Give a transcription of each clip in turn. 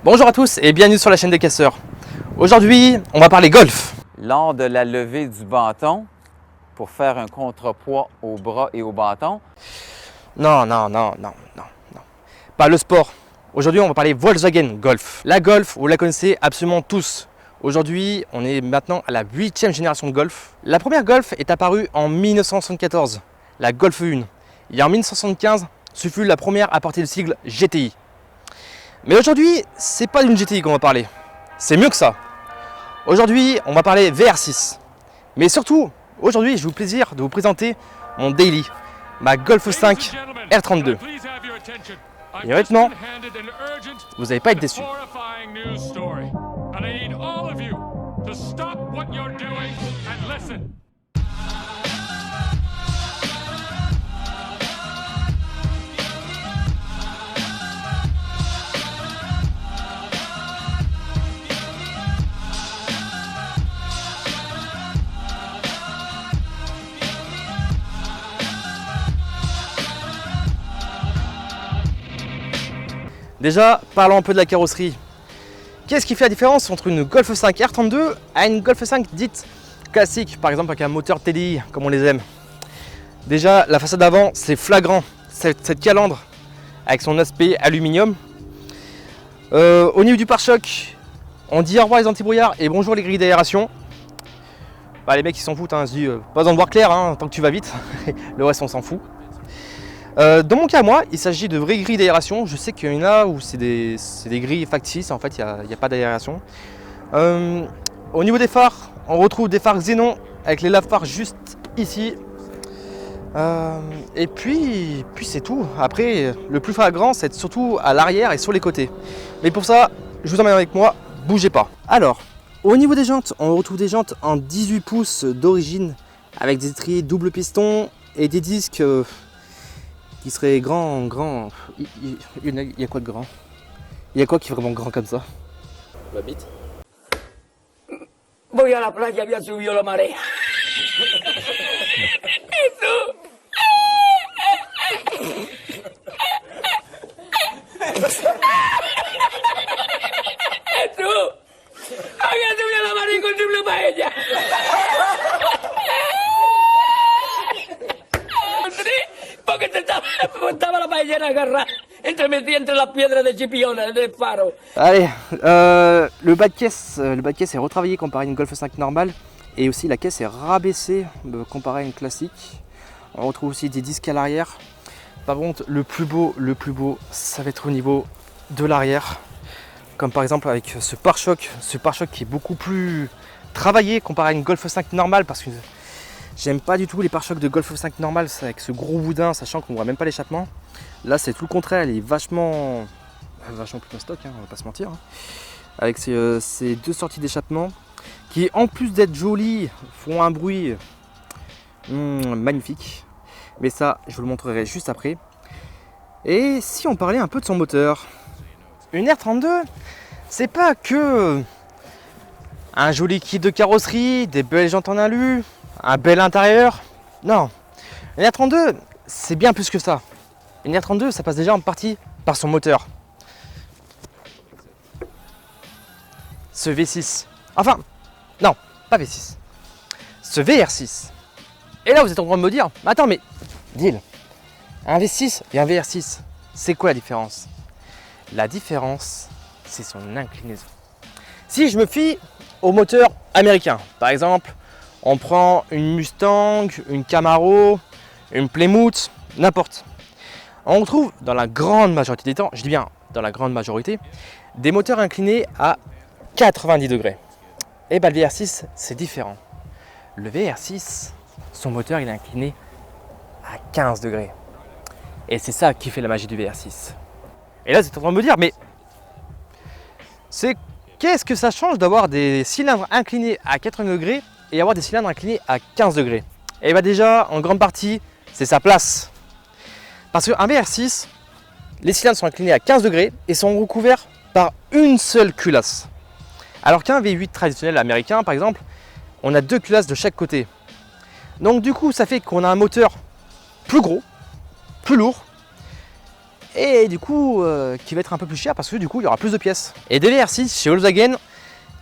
Bonjour à tous et bienvenue sur la chaîne des casseurs. Aujourd'hui, on va parler golf. Lors de la levée du bâton, pour faire un contrepoids au bras et au bâton. Non. Pas le sport. Aujourd'hui, on va parler Volkswagen Golf. La Golf, vous la connaissez absolument tous. Aujourd'hui, on est maintenant à la 8e génération de Golf. La première Golf est apparue en 1974, la Golf 1. Et en 1975, ce fut la première à porter le sigle GTI. Mais aujourd'hui, c'est pas d'une GTI qu'on va parler. C'est mieux que ça. Aujourd'hui, on va parler VR6. Mais surtout, aujourd'hui, j'ai le plaisir de vous présenter mon daily, ma Golf 5 R32. Et honnêtement, vous n'allez pas être déçus. Déjà, parlons un peu de la carrosserie. Qu'est-ce qui fait la différence entre une Golf 5 R32 à une Golf 5 dite classique, par exemple avec un moteur TDI, comme on les aime? Déjà, la façade avant, c'est flagrant, cette calandre avec son aspect aluminium. Au niveau du pare-choc, on dit au revoir les antibrouillards et bonjour les grilles d'aération. Bah, les mecs ils s'en foutent, hein, ils se disent pas besoin de voir clair, hein, tant que tu vas vite, le reste on s'en fout. Dans mon cas, moi, il s'agit de vraies grilles d'aération. Je sais qu'il y en a où c'est des grilles factices, en fait, il n'y a pas d'aération. Au niveau des phares, on retrouve des phares xénon avec les lave-phares juste ici. Et puis c'est tout. Après, le plus flagrant, c'est surtout à l'arrière et sur les côtés. Mais pour ça, je vous emmène avec moi, bougez pas. Alors, au niveau des jantes, on retrouve des jantes en 18 pouces d'origine avec des étriers double piston et des disques qui serait grand. Il y a quoi de grand? Il y a quoi qui est vraiment grand comme ça? Ma bite. Voy a la playa, había subido la marea. Jesús. Jesús. Había subido la marea con triple paella. Porque estaba la paellera agarrada entre las piedras de Chipiona, del faro. Allez, le bas de caisse est retravaillé comparé à une Golf 5 normale. Et aussi la caisse est rabaissée comparé à une classique. On retrouve aussi des disques à l'arrière. Par contre, le plus beau, ça va être au niveau de l'arrière. Comme par exemple avec ce pare-choc qui est beaucoup plus travaillé comparé à une Golf 5 normale, parce que j'aime pas du tout les pare-chocs de Golf 5 normale avec ce gros boudin, sachant qu'on voit même pas l'échappement. Là, c'est tout le contraire, elle est vachement plus en stock, hein, on va pas se mentir. Hein. Avec ces deux sorties d'échappement qui, en plus d'être jolies, font un bruit magnifique. Mais ça, je vous le montrerai juste après. Et si on parlait un peu de son moteur, une R32, c'est pas que un joli kit de carrosserie, des belles jantes en alu, un bel intérieur. Non, une R32, c'est bien plus que ça. Une R32, ça passe déjà en partie par son moteur. Ce V6. Enfin, non, pas V6. Ce VR6. Et là, vous êtes en train de me dire, attends, mais Deal, un V6 et un VR6, c'est quoi la différence? La différence, c'est son inclinaison. Si je me fie au moteur américain, par exemple, on prend une Mustang, une Camaro, une Plymouth, n'importe. On retrouve dans la grande majorité des temps, je dis bien dans la grande majorité, des moteurs inclinés à 90 degrés. Et bien le VR6, c'est différent. Le VR6, son moteur il est incliné à 15 degrés. Et c'est ça qui fait la magie du VR6. Et là, vous êtes en train de me dire, mais qu'est-ce que ça change d'avoir des cylindres inclinés à 80 degrés et avoir des cylindres inclinés à 15 degrés? Et bien déjà, en grande partie, c'est sa place. Parce qu'un VR6, les cylindres sont inclinés à 15 degrés et sont recouverts par une seule culasse. Alors qu'un V8 traditionnel américain, par exemple, on a deux culasses de chaque côté. Donc du coup, ça fait qu'on a un moteur plus gros, plus lourd, et du coup qui va être un peu plus cher parce que du coup il y aura plus de pièces. Et des VR6 chez Volkswagen,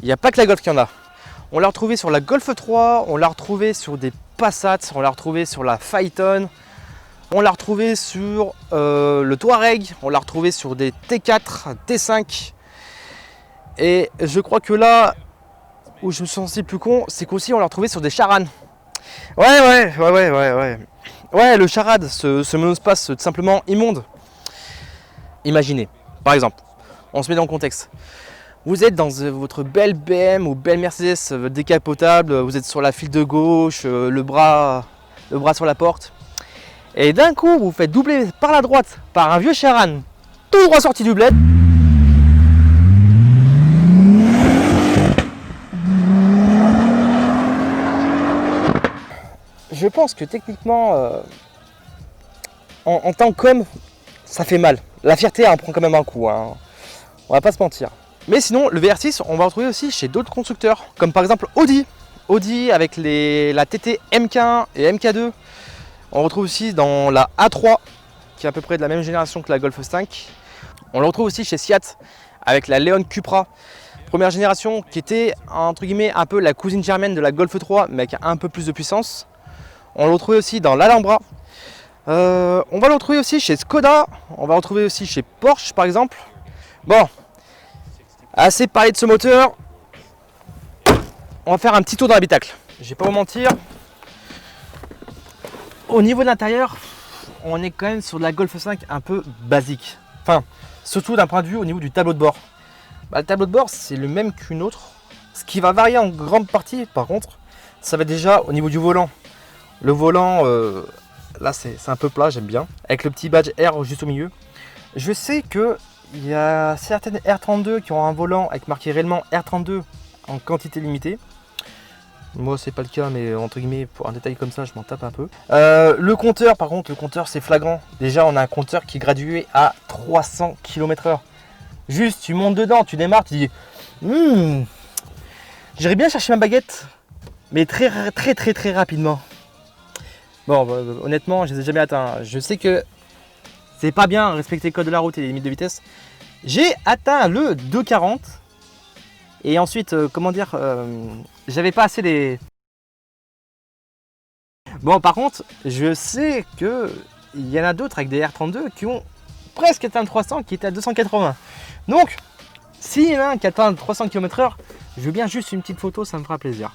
il n'y a pas que la Golf qui en a. On l'a retrouvé sur la Golf 3, on l'a retrouvé sur des Passat, on l'a retrouvé sur la Phaeton, on l'a retrouvé sur le Touareg, on l'a retrouvé sur des T4, T5. Et je crois que là où je me suis senti plus con, c'est qu'aussi on l'a retrouvé sur des Charan. Ouais, le Charade, ce monospace tout simplement immonde. Imaginez, par exemple, on se met dans le contexte. Vous êtes dans votre belle BM ou belle Mercedes décapotable, vous êtes sur la file de gauche, le bras sur la porte. Et d'un coup, vous faites doubler par la droite par un vieux Charan, tout droit sorti du bled. Je pense que techniquement, en tant qu'homme, ça fait mal. La fierté en prend quand même un coup, hein. On va pas se mentir. Mais sinon, le VR6, on va retrouver aussi chez d'autres constructeurs, comme par exemple Audi. Audi avec la TT MK1 et MK2. On retrouve aussi dans la A3, qui est à peu près de la même génération que la Golf 5. On le retrouve aussi chez Seat, avec la Leon Cupra. Première génération, qui était, entre guillemets, un peu la cousine germaine de la Golf 3, mais avec un peu plus de puissance. On le retrouve aussi dans l'Alhambra. On va le retrouver aussi chez Skoda. On va le retrouver aussi chez Porsche, par exemple. Bon, assez parlé de ce moteur. On va faire un petit tour dans l'habitacle. Je vais pas vous mentir. Au niveau de l'intérieur, on est quand même sur de la Golf 5 un peu basique. Enfin, surtout d'un point de vue au niveau du tableau de bord. Le tableau de bord, c'est le même qu'une autre. Ce qui va varier en grande partie, par contre, ça va déjà au niveau du volant. Le volant, là c'est un peu plat, j'aime bien. Avec le petit badge R juste au milieu. Je sais qu'il y a certaines R32 qui ont un volant avec marqué réellement R32 en quantité limitée. Moi c'est pas le cas, mais entre guillemets pour un détail comme ça je m'en tape un peu. Le compteur, par contre, le compteur c'est flagrant. Déjà on a un compteur qui est gradué à 300 km/h. Juste tu montes dedans, tu démarres, tu dis j'irais bien chercher ma baguette, mais très rapidement. Bon, honnêtement, je les ai jamais atteints. Je sais que c'est pas bien respecter le code de la route et les limites de vitesse. J'ai atteint le 2,40 et ensuite, j'avais pas assez les. Bon, par contre, je sais que il y en a d'autres avec des R32 qui ont presque atteint le 300, qui étaient à 280. Donc, s'il y en a un qui atteint 300 km/h, je veux bien juste une petite photo, ça me fera plaisir.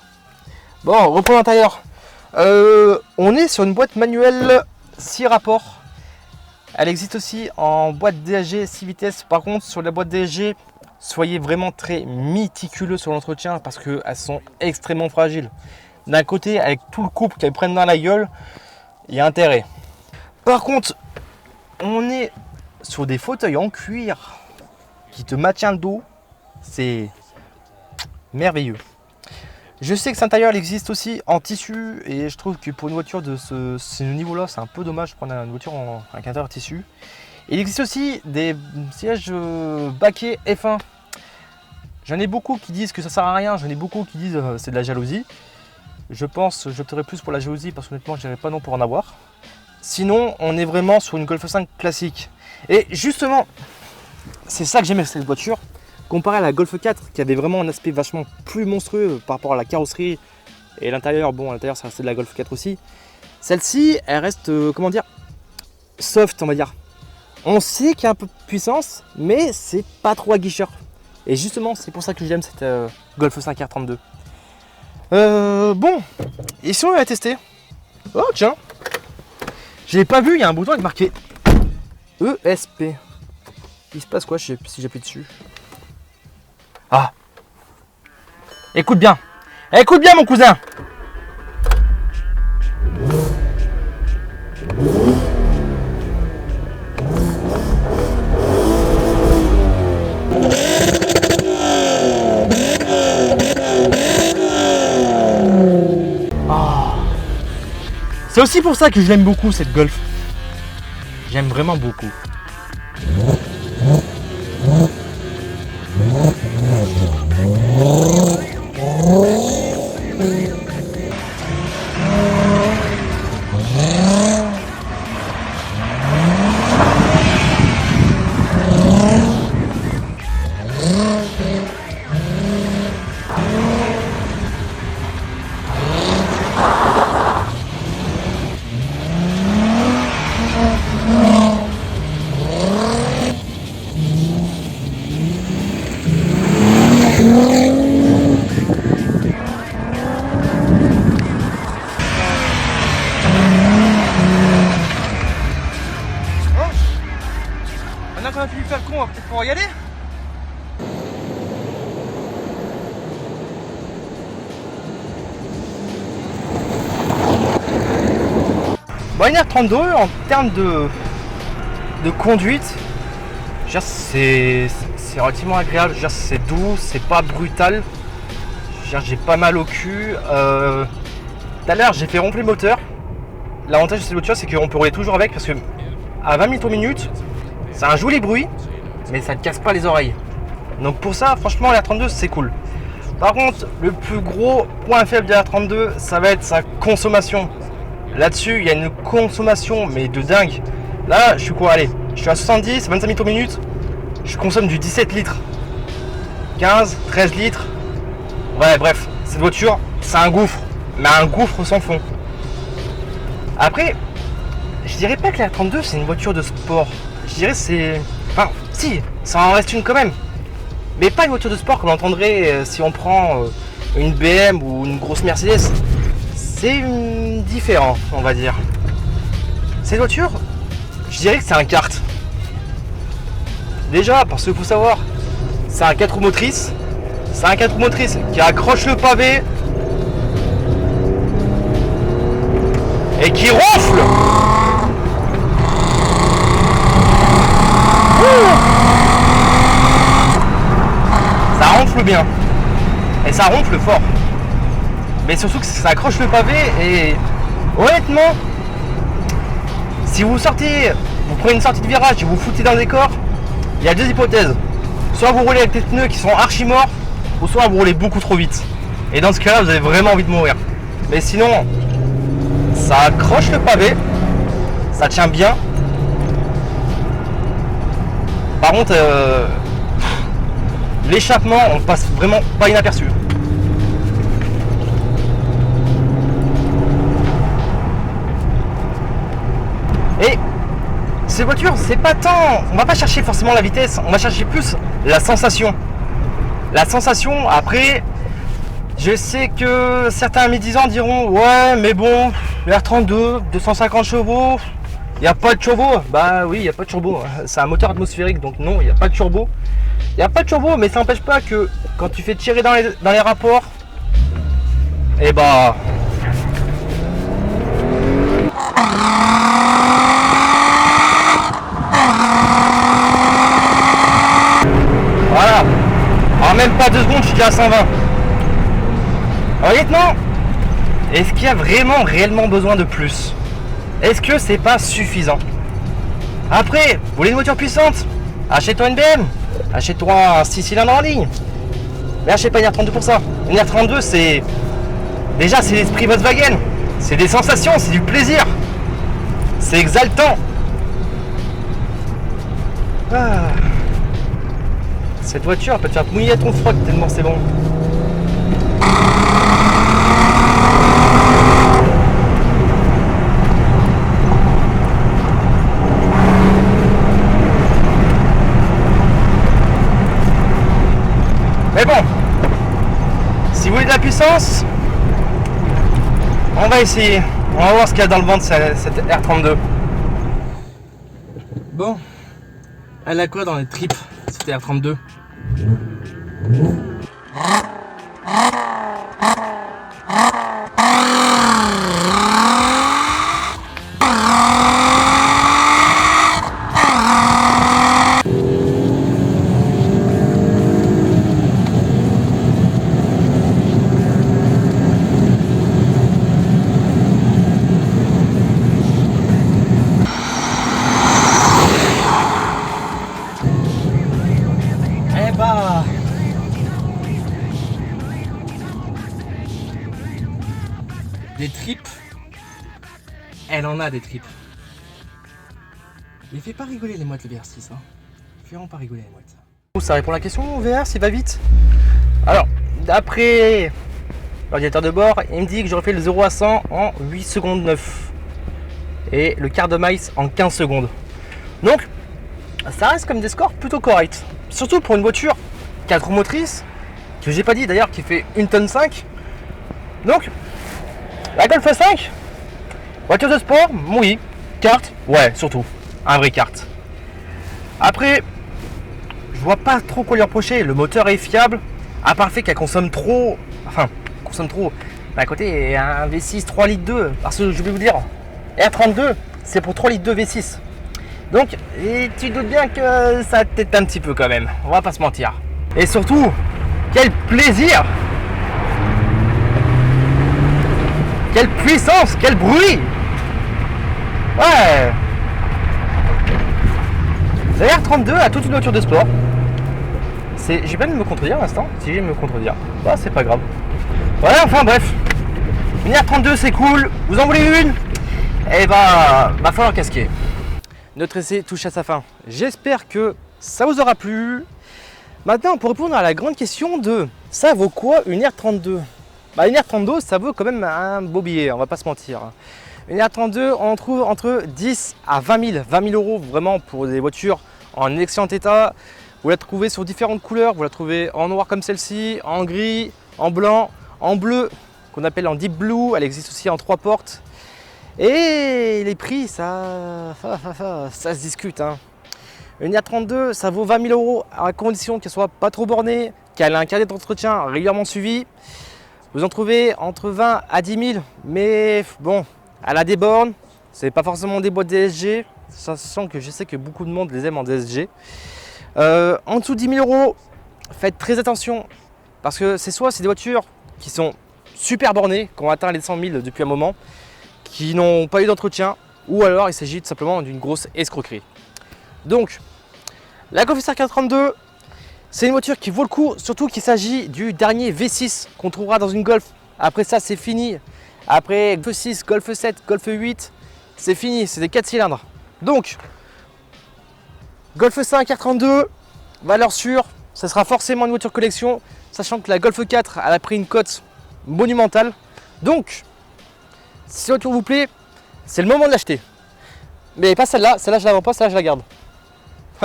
Bon, reprenons l'intérieur. On est sur une boîte manuelle 6 rapports. Elle existe aussi en boîte DSG 6 vitesses. Par contre, sur la boîte DSG, soyez vraiment très méticuleux sur l'entretien parce qu'elles sont extrêmement fragiles. D'un côté, avec tout le couple qu'elles prennent dans la gueule, il y a intérêt. Par contre, on est sur des fauteuils en cuir qui te maintiennent le dos. C'est merveilleux. Je sais que cet intérieur il existe aussi en tissu et je trouve que pour une voiture de ce niveau-là, c'est un peu dommage de prendre une voiture avec un intérieur tissu. Il existe aussi des sièges baquets F1. J'en ai beaucoup qui disent que ça sert à rien, j'en ai beaucoup qui disent c'est de la jalousie. Je pense que j'opterais plus pour la jalousie parce qu'honnêtement, je n'irais pas non pour en avoir. Sinon, on est vraiment sur une Golf 5 classique. Et justement, c'est ça que j'aimais cette voiture. Comparé à la Golf 4 qui avait vraiment un aspect vachement plus monstrueux par rapport à la carrosserie et l'intérieur, bon à l'intérieur ça restait de la Golf 4 aussi. Celle-ci elle reste soft on va dire. On sait qu'il y a un peu de puissance mais c'est pas trop aguicheur. Et justement c'est pour ça que j'aime cette Golf 5 R32. Bon, et si on va tester. Oh tiens, je l'ai pas vu, il y a un bouton avec marqué ESP. Il se passe quoi si j'appuie dessus? Ah, écoute bien mon cousin. C'est aussi pour ça que je l'aime beaucoup cette Golf. J'aime vraiment beaucoup. va y aller? Bon, une R32 en termes de conduite, c'est relativement agréable. C'est doux, c'est pas brutal. J'ai pas mal au cul. Tout à l'heure, j'ai fait ronfler le moteur. L'avantage de cette voiture, c'est qu'on peut rouler toujours avec parce que à 20 000 minutes, c'est un joli bruit, mais ça ne casse pas les oreilles. Donc pour ça, franchement, la R32, c'est cool. Par contre, le plus gros point faible de la R32, ça va être sa consommation. Là-dessus, il y a une consommation, mais de dingue. Là, je suis quoi? Allez, je suis à 70, 25 000 minutes. Je consomme du 17 litres. 15, 13 litres. Ouais, bref, cette voiture, c'est un gouffre. Mais un gouffre sans fond. Après, je dirais pas que la R32, c'est une voiture de sport. Je dirais c'est... Enfin, si, ça en reste une quand même. Mais pas une voiture de sport comme on entendrait si on prend une BM ou une grosse Mercedes. C'est différent, on va dire. Cette voiture, je dirais que c'est un kart. Déjà, parce qu'il faut savoir, c'est un 4 roues motrices. C'est un 4 roues motrices qui accroche le pavé et qui ronfle. Ça ronfle bien. Et ça ronfle fort. Mais surtout que ça accroche le pavé et honnêtement, si vous sortez, vous prenez une sortie de virage et vous foutez dans le décor, il y a deux hypothèses. Soit vous roulez avec des pneus qui sont archi morts, ou soit vous roulez beaucoup trop vite. Et dans ce cas-là, vous avez vraiment envie de mourir. Mais sinon, ça accroche le pavé, ça tient bien. Par contre, l'échappement, on passe vraiment pas inaperçu. Et ces voitures, c'est pas tant... On va pas chercher forcément la vitesse, on va chercher plus la sensation. La sensation, après, je sais que certains médisants diront « Ouais, mais bon, le R32, 250 chevaux, il n'y a pas de turbo. » Bah oui, il n'y a pas de turbo. C'est un moteur atmosphérique, donc non, il n'y a pas de turbo. Il n'y a pas de turbo, mais ça n'empêche pas que quand tu fais tirer dans les rapports, et bah... Voilà. En même pas 2 secondes, je suis déjà à 120. Honnêtement, est-ce qu'il y a vraiment réellement besoin de plus? Est-ce que c'est pas suffisant? Après, vous voulez une voiture puissante? Achète-toi une BM. Achète-toi un 6 cylindres en ligne. Mais achète pas une R32 pour ça. Une R32, c'est... Déjà, c'est l'esprit Volkswagen. C'est des sensations, c'est du plaisir. C'est exaltant. Ah. Cette voiture, elle peut te faire mouiller ton froc tellement c'est bon. Mais bon, si vous voulez de la puissance, on va essayer. On va voir ce qu'il y a dans le ventre de cette R32. Bon, elle a quoi dans les tripes, cette R32? Des tripes, elle en a des tripes. Il fait pas rigoler les mouettes le VR6, hein. Il fait vraiment pas rigoler les mouettes. Ça répond à la question, VR, s'il va vite. Alors, d'après l'ordinateur de bord, il me dit que j'aurais fait le 0 à 100 en 8 secondes 9. Et le quart de miles en 15 secondes. Donc, ça reste comme des scores plutôt corrects. Surtout pour une voiture 4 roues motrices, que j'ai pas dit d'ailleurs, qui fait 1,5 tonne. Donc, la Golf 5, voiture de sport, oui. Kart, ouais, surtout. Un vrai kart. Après, je vois pas trop quoi lui reprocher. Le moteur est fiable, à part le fait qu'elle consomme trop. Enfin, consomme trop. Mais à côté, il y a un V6 3 litres 2. Parce que je vais vous dire, R32, c'est pour 3 litres 2 V6. Donc, et tu doutes bien que ça t'aide un petit peu quand même. On va pas se mentir. Et surtout, quel plaisir! Quelle puissance! Quel bruit! Ouais! La R32 a toute une voiture de sport. J'ai pas de me contredire à l'instant. Si j'ai de me contredire, bah c'est pas grave. Ouais, enfin bref. Une R32 c'est cool. Vous en voulez une? Eh bah, va falloir casquer. Notre essai touche à sa fin. J'espère que ça vous aura plu. Maintenant, pour répondre à la grande question de ça vaut quoi une R32? Bah, une R32, ça vaut quand même un beau billet, on va pas se mentir. Une R32, on trouve entre 10 à 20 000, 20 000 euros vraiment pour des voitures en excellent état. Vous la trouvez sur différentes couleurs, vous la trouvez en noir comme celle-ci, en gris, en blanc, en bleu, qu'on appelle en deep blue. Elle existe aussi en 3 portes. Et les prix, ça se discute. Hein. Une R32, ça vaut 20 000 euros à condition qu'elle soit pas trop bornée, qu'elle ait un carnet d'entretien régulièrement suivi. Vous en trouvez entre 20 à 10 000, mais bon, elle a des bornes, c'est pas forcément des boîtes DSG, sachant que je sais que beaucoup de monde les aime en DSG. En dessous de 10 000 euros, faites très attention, parce que c'est soit des voitures qui sont super bornées, qui ont atteint les 100 000 depuis un moment, qui n'ont pas eu d'entretien, ou alors il s'agit tout simplement d'une grosse escroquerie. Donc, la Golf R32, c'est une voiture qui vaut le coup, surtout qu'il s'agit du dernier V6 qu'on trouvera dans une Golf. Après ça, c'est fini. Après Golf 6, Golf 7, Golf 8, c'est fini, c'est des 4 cylindres. Donc, Golf 5 R32, valeur sûre, ça sera forcément une voiture collection, sachant que la Golf 4, elle a pris une cote monumentale. Donc, si la voiture vous plaît, c'est le moment de l'acheter. Mais pas celle-là, celle-là je la vends pas, celle-là je la garde.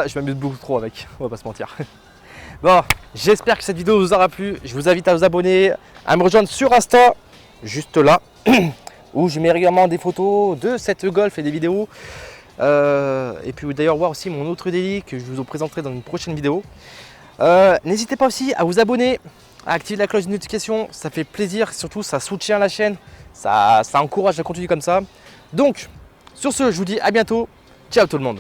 Je m'amuse beaucoup trop avec, on va pas se mentir. Bon, j'espère que cette vidéo vous aura plu. Je vous invite à vous abonner, à me rejoindre sur Insta, juste là, où je mets régulièrement des photos de cette Golf et des vidéos. Et puis d'ailleurs voir aussi mon autre délit que je vous présenterai dans une prochaine vidéo. N'hésitez pas aussi à vous abonner, à activer la cloche de notification, ça fait plaisir, surtout ça soutient la chaîne, ça encourage à continuer comme ça. Donc, sur ce, je vous dis à bientôt, ciao tout le monde.